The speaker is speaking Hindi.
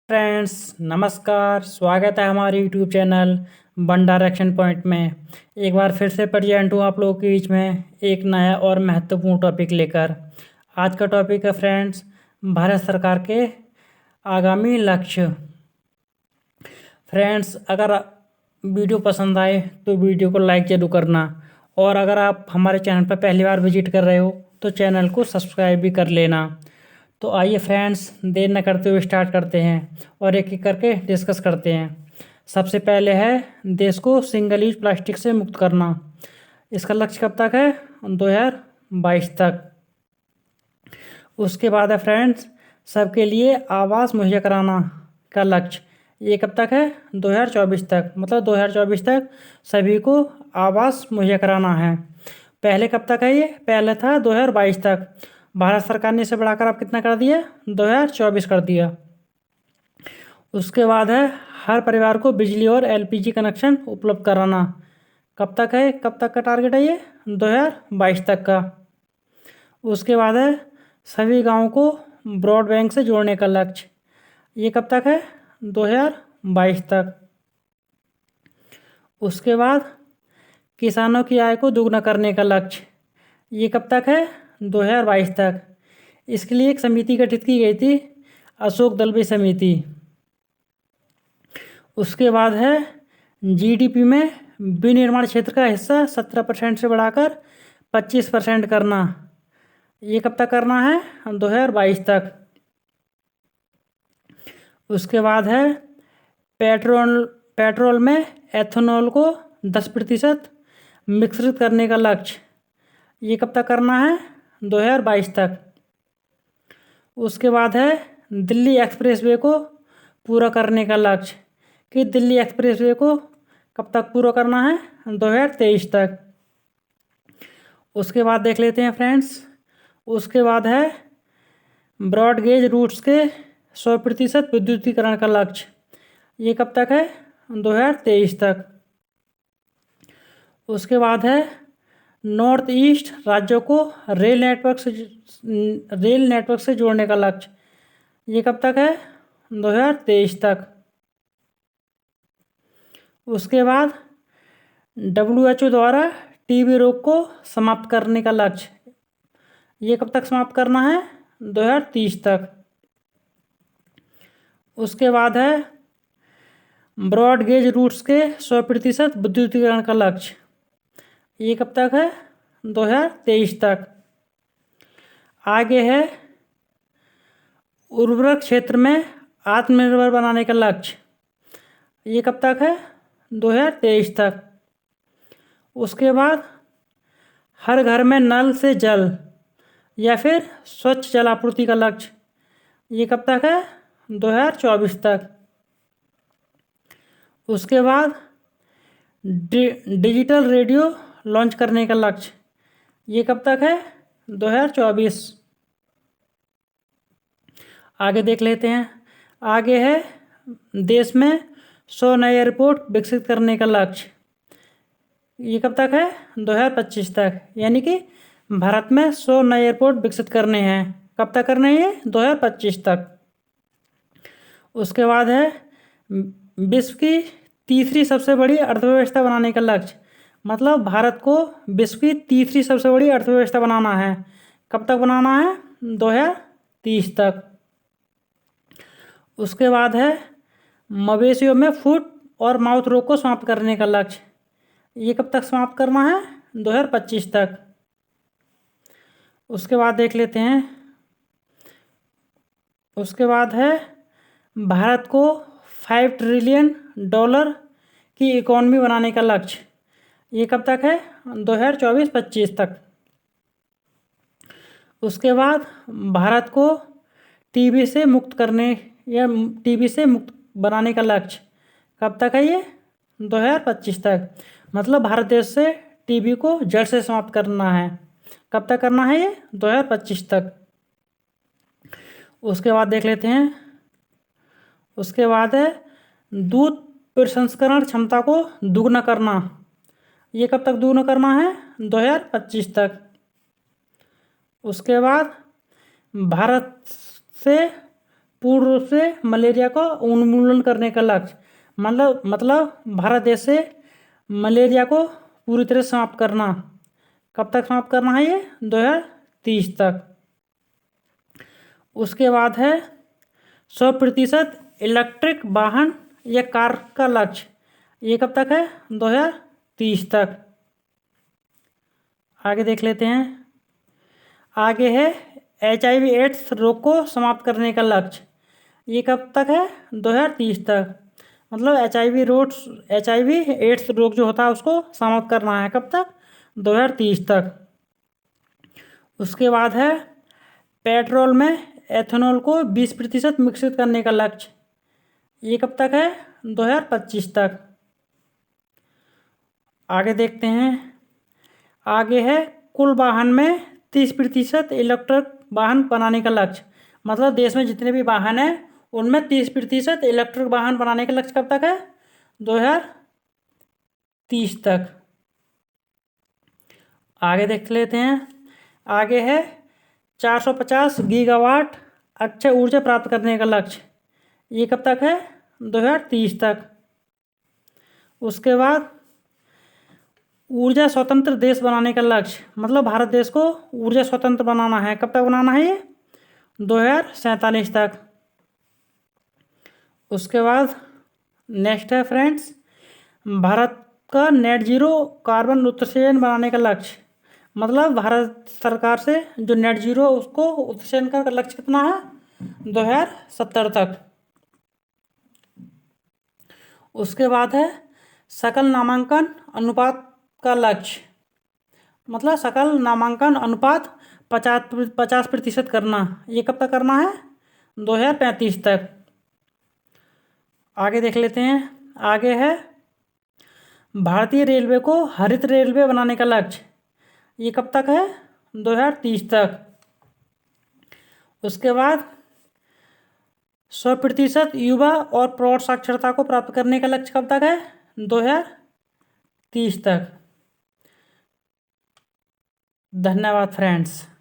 फ्रेंड्स नमस्कार। स्वागत है हमारे YouTube channel one direction point में। एक बार फिर से प्रेजेंट हूँ आप लोगों के बीच में एक नया और महत्वपूर्ण टॉपिक लेकर। आज का टॉपिक है फ्रेंड्स भारत सरकार के आगामी लक्ष्य। फ्रेंड्स अगर वीडियो पसंद आए तो वीडियो को लाइक ज़रूर करना, और अगर आप हमारे चैनल पर पहली बार विजिट कर रहे हो तो चैनल को सब्सक्राइब भी कर लेना। तो आइए फ्रेंड्स देर न करते हुए स्टार्ट करते हैं और एक एक करके डिस्कस करते हैं। सबसे पहले है देश को सिंगल यूज प्लास्टिक से मुक्त करना। इसका लक्ष्य कब तक है? 2022 तक। उसके बाद है फ्रेंड्स सबके लिए आवास मुहैया कराना का लक्ष्य। ये कब तक है? 2024 तक। मतलब 2024 तक सभी को आवास मुहैया कराना है। पहले कब तक है ये? पहले था 2022 तक। भारत सरकार ने इसे बढ़ाकर अब कितना कर दिया? 2024 कर दिया। उसके बाद है हर परिवार को बिजली और एलपीजी कनेक्शन उपलब्ध कराना। कब तक है? कब तक का टारगेट है ये? 2022 तक का। उसके बाद है सभी गाँवों को ब्रॉडबैंड से जोड़ने का लक्ष्य। ये कब तक है? 2022 तक। उसके बाद किसानों की आय को दोगुना करने का लक्ष्य। ये कब तक है? 2022 तक। इसके लिए एक समिति गठित की गई थी, अशोक दलबई समिति। उसके बाद है जीडीपी में विनिर्माण क्षेत्र का हिस्सा 17% से बढ़ाकर 25% करना। ये कब तक करना है? 2022 तक। उसके बाद है पेट्रोल में एथेनॉल को 10% मिश्रित करने का लक्ष्य। ये कब तक करना है? 2022 तक। उसके बाद है दिल्ली एक्सप्रेसवे को पूरा करने का लक्ष्य, कि दिल्ली एक्सप्रेसवे को कब तक पूरा करना है? 2023 तक। उसके बाद देख लेते हैं फ्रेंड्स। उसके बाद है ब्रॉड गेज रूट्स के 100% विद्युतीकरण का लक्ष्य। ये कब तक है? 2023 तक। उसके बाद है नॉर्थ ईस्ट राज्यों को रेल नेटवर्क से जोड़ने का लक्ष्य। ये कब तक है? 2023 तक। उसके बाद WHO द्वारा टीबी रोग को समाप्त करने का लक्ष्य। ये कब तक समाप्त करना है? 2030 तक। उसके बाद है ब्रॉड गेज रूट्स के 100% विद्युतीकरण का लक्ष्य। ये कब तक है? 2023 तक। आगे है उर्वरक क्षेत्र में आत्मनिर्भर बनाने का लक्ष्य। ये कब तक है? 2023 तक। उसके बाद हर घर में नल से जल या फिर स्वच्छ जल आपूर्ति का लक्ष्य। ये कब तक है? 2024 तक। उसके बाद डिजिटल रेडियो लॉन्च करने का लक्ष्य। ये कब तक है? 2024। आगे देख लेते हैं। आगे है देश में 100 नए एयरपोर्ट विकसित करने का लक्ष्य। ये कब तक है? 2025 तक। यानी कि भारत में 100 नए एयरपोर्ट विकसित करने हैं। कब तक करने हैं? 2025 तक। उसके बाद है विश्व की तीसरी सबसे बड़ी अर्थव्यवस्था बनाने का लक्ष्य। मतलब भारत को विश्व की तीसरी सबसे बड़ी अर्थव्यवस्था बनाना है। कब तक बनाना है? 2030 तक। उसके बाद है मवेशियों में फुट और माउथ रोग को समाप्त करने का लक्ष्य। ये कब तक समाप्त करना है? 2025 तक। उसके बाद देख लेते हैं। उसके बाद है भारत को $5 ट्रिलियन की इकोनॉमी बनाने का लक्ष्य। ये कब तक है? 2024-25 तक। उसके बाद भारत को टीबी से मुक्त बनाने का लक्ष्य। कब तक है ये? 2025 तक। मतलब भारत देश से टीबी को जड़ से समाप्त करना है। कब तक करना है ये? 2025 तक। उसके बाद देख लेते हैं। उसके बाद है दूध प्रसंस्करण क्षमता को दुगना करना। ये कब तक दुगना करना है? 2025 तक। उसके बाद भारत से पूर्ण रूप से मलेरिया का उन्मूलन करने का लक्ष्य। मतलब भारत देश से मलेरिया को पूरी तरह समाप्त करना। कब तक समाप्त करना है ये? 2030 तक। उसके बाद है 100% इलेक्ट्रिक वाहन या कार का लक्ष्य। ये कब तक है? 2030 तक। आगे देख लेते हैं। आगे है HIV एड्स रोग को समाप्त करने का लक्ष्य। ये कब तक है? 2030 तक। मतलब HIV एड्स रोग जो होता है उसको समाप्त करना है। कब तक? 2030 तक। उसके बाद है पेट्रोल में एथेनॉल को 20% मिश्रित करने का लक्ष्य। ये कब तक है? 2025 तक। आगे देखते हैं। आगे है कुल वाहन में 30% इलेक्ट्रिक वाहन बनाने का लक्ष्य। मतलब देश में जितने भी वाहन हैं उनमें 30% इलेक्ट्रिक वाहन बनाने का लक्ष्य कब तक है? 2030 तक। आगे देख लेते हैं। आगे है 450 गीगावाट अक्षय ऊर्जा प्राप्त करने का लक्ष्य। ये कब तक है? 2030 तक। उसके बाद ऊर्जा स्वतंत्र देश बनाने का लक्ष्य। मतलब भारत देश को ऊर्जा स्वतंत्र बनाना है। कब तक बनाना है ये? 2047 तक। उसके बाद नेक्स्ट है फ्रेंड्स, भारत का नेट जीरो कार्बन उत्सर्जन बनाने का लक्ष्य। मतलब भारत सरकार से जो नेट जीरो उसको उत्सर्जन का लक्ष्य कितना है? 2070 तक। उसके बाद है सकल नामांकन अनुपात का लक्ष्य। मतलब सकल नामांकन अनुपात 50% करना। ये कब तक करना है? 2035 तक। आगे देख लेते हैं। आगे है भारतीय रेलवे को हरित रेलवे बनाने का लक्ष्य। ये कब तक है? 2030 तक। उसके बाद 100% युवा और प्रौढ़ साक्षरता को प्राप्त करने का लक्ष्य कब तक है? 2030 तक। धन्यवाद फ्रेंड्स।